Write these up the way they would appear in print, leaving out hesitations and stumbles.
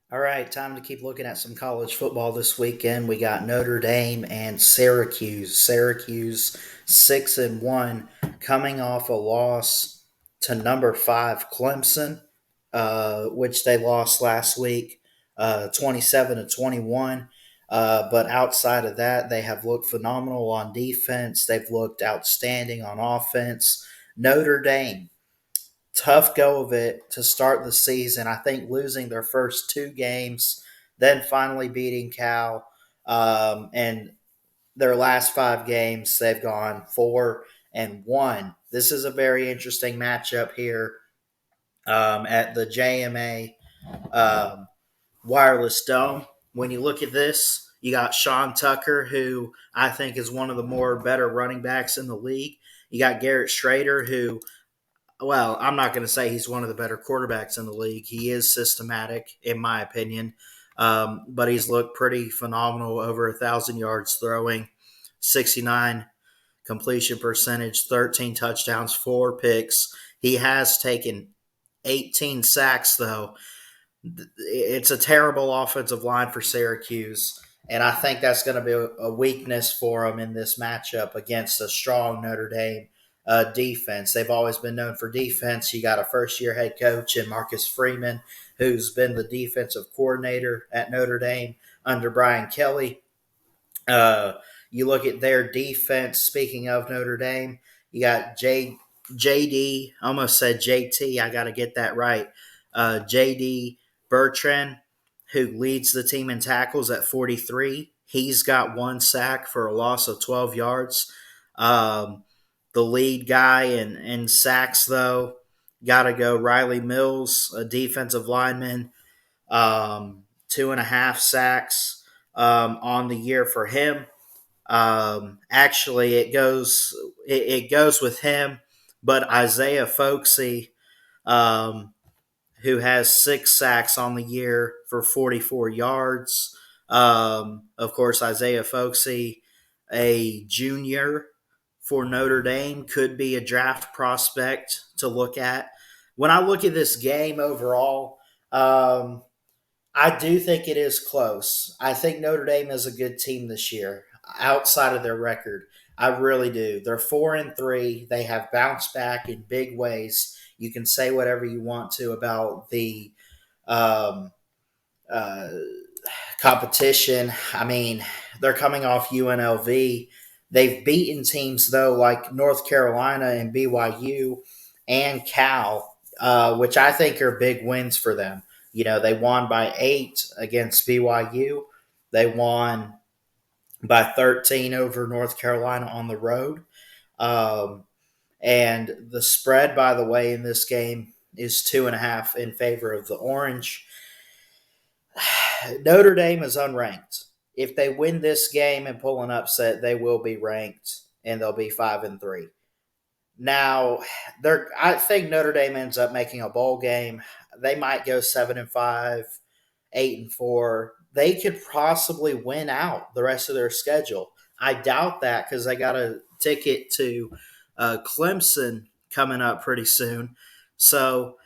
All right, time to keep looking at some college football this weekend. We got Notre Dame and Syracuse. Syracuse 6-1, coming off a loss to number 5 Clemson, which they lost last week, 27-21. But outside of that, they have looked phenomenal on defense. They've looked outstanding on offense. Notre Dame, tough go of it to start the season. I think losing their first two games, then finally beating Cal, and their last five games they've gone 4-1. This is a very interesting matchup here at the JMA um, Wireless Dome. When you look at this, you got Sean Tucker, who I think is one of the more better running backs in the league. You got Garrett Schrader, who, well, I'm not going to say he's one of the better quarterbacks in the league. He is systematic, in my opinion, but he's looked pretty phenomenal. Over 1,000 yards throwing, 69 completion percentage, 13 touchdowns, 4 picks. He has taken 18 sacks, though. It's a terrible offensive line for Syracuse, and I think that's going to be a weakness for them in this matchup against a strong Notre Dame defense. They've always been known for defense. You got a first-year head coach in Marcus Freeman, who's been the defensive coordinator at Notre Dame under Brian Kelly. Uh, you look at their defense. Speaking of Notre Dame, you got JD. Almost said JT. I got to get that right. JD Bertrand, who leads the team in tackles at 43. He's got one sack for a loss of 12 yards. The lead guy in sacks, though, got to go Riley Mills, a defensive lineman, 2.5 sacks on the year for him. Actually, it goes with him, but Isaiah Folksy, who has 6 sacks on the year for 44 yards. Of course, Isaiah Folksy, a junior for Notre Dame, could be a draft prospect to look at. When I look at this game overall, I do think it is close. I think Notre Dame is a good team this year, outside of their record. I really do. They're 4-3. They have bounced back in big ways. You can say whatever you want to about the um, uh, competition. I mean, they're coming off UNLV. They've beaten teams, though, like North Carolina and BYU and Cal, which I think are big wins for them. You know, they won by 8 against BYU. They won by 13 over North Carolina on the road. Um, and the spread, by the way, in this game is 2.5 in favor of the Orange. Notre Dame is unranked. If they win this game and pull an upset, they will be ranked and they'll be 5-3. Now, I think Notre Dame ends up making a bowl game. They might go 7-5, 8-4. They could possibly win out the rest of their schedule. I doubt that because they got a ticket to Clemson coming up pretty soon. So,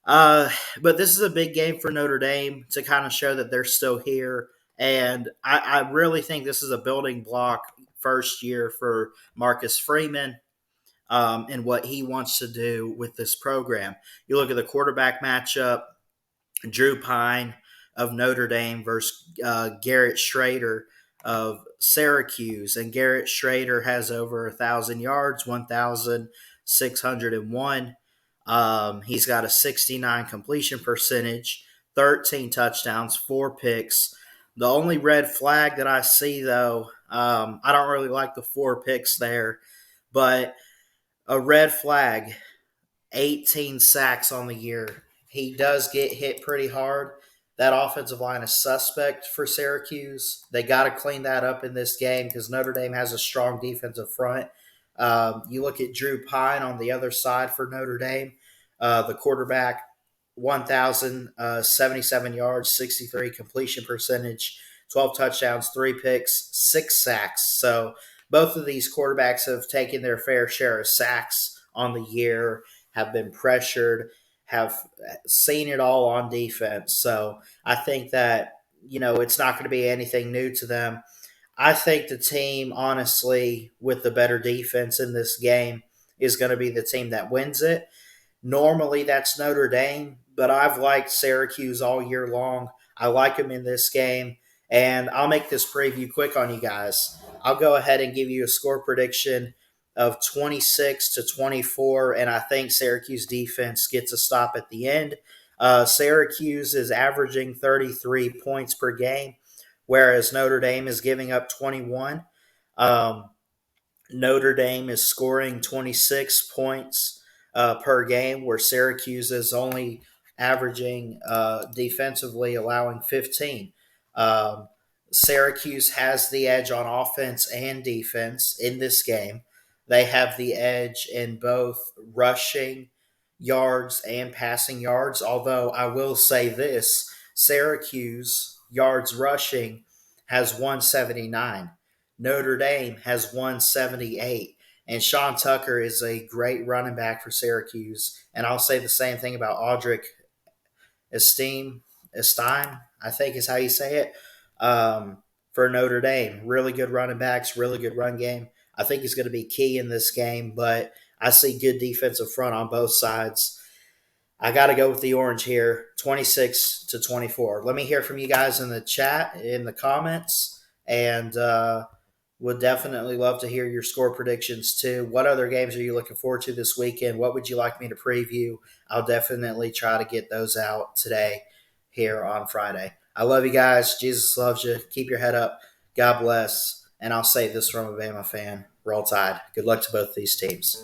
but this is a big game for Notre Dame to kind of show that they're still here. And I really think this is a building block first year for Marcus Freeman and what he wants to do with this program. You look at the quarterback matchup, Drew Pine of Notre Dame versus Garrett Schrader of Syracuse. And Garrett Schrader has over 1,000 yards, 1,601. He's got a 69 completion percentage, 13 touchdowns, 4 picks. The only red flag that I see, though, I don't really like the 4 picks there, but a red flag, 18 sacks on the year. He does get hit pretty hard. That offensive line is suspect for Syracuse. They got to clean that up in this game because Notre Dame has a strong defensive front. You look at Drew Pine on the other side for Notre Dame, the quarterback, 1,077 yards, 63 completion percentage, 12 touchdowns, 3 picks, 6 sacks. So both of these quarterbacks have taken their fair share of sacks on the year, have been pressured, have seen it all on defense. So I think that, it's not going to be anything new to them. I think the team, honestly, with the better defense in this game is going to be the team that wins it. Normally, that's Notre Dame, but I've liked Syracuse all year long. I like them in this game, and I'll make this preview quick on you guys. I'll go ahead and give you a score prediction of 26 to 24, and I think Syracuse defense gets a stop at the end. Syracuse is averaging 33 points per game, whereas Notre Dame is giving up 21. Um, Notre Dame is scoring 26 points per game, where Syracuse is only averaging defensively, allowing 15. Um, Syracuse has the edge on offense and defense in this game. They have the edge in both rushing yards and passing yards, although I will say this: Syracuse yards rushing has 179. Notre Dame has 178. And Sean Tucker is a great running back for Syracuse. And I'll say the same thing about Audric Estime, I think is how you say it, for Notre Dame. Really good running backs, really good run game. I think he's going to be key in this game, but I see good defensive front on both sides. I got to go with the orange here, 26 to 24. Let me hear from you guys in the chat, in the comments, and would definitely love to hear your score predictions too. What other games are you looking forward to this weekend? What would you like me to preview? I'll definitely try to get those out today here on Friday. I love you guys. Jesus loves you. Keep your head up. God bless. And I'll say this from a Bama fan. Roll Tide. Good luck to both these teams.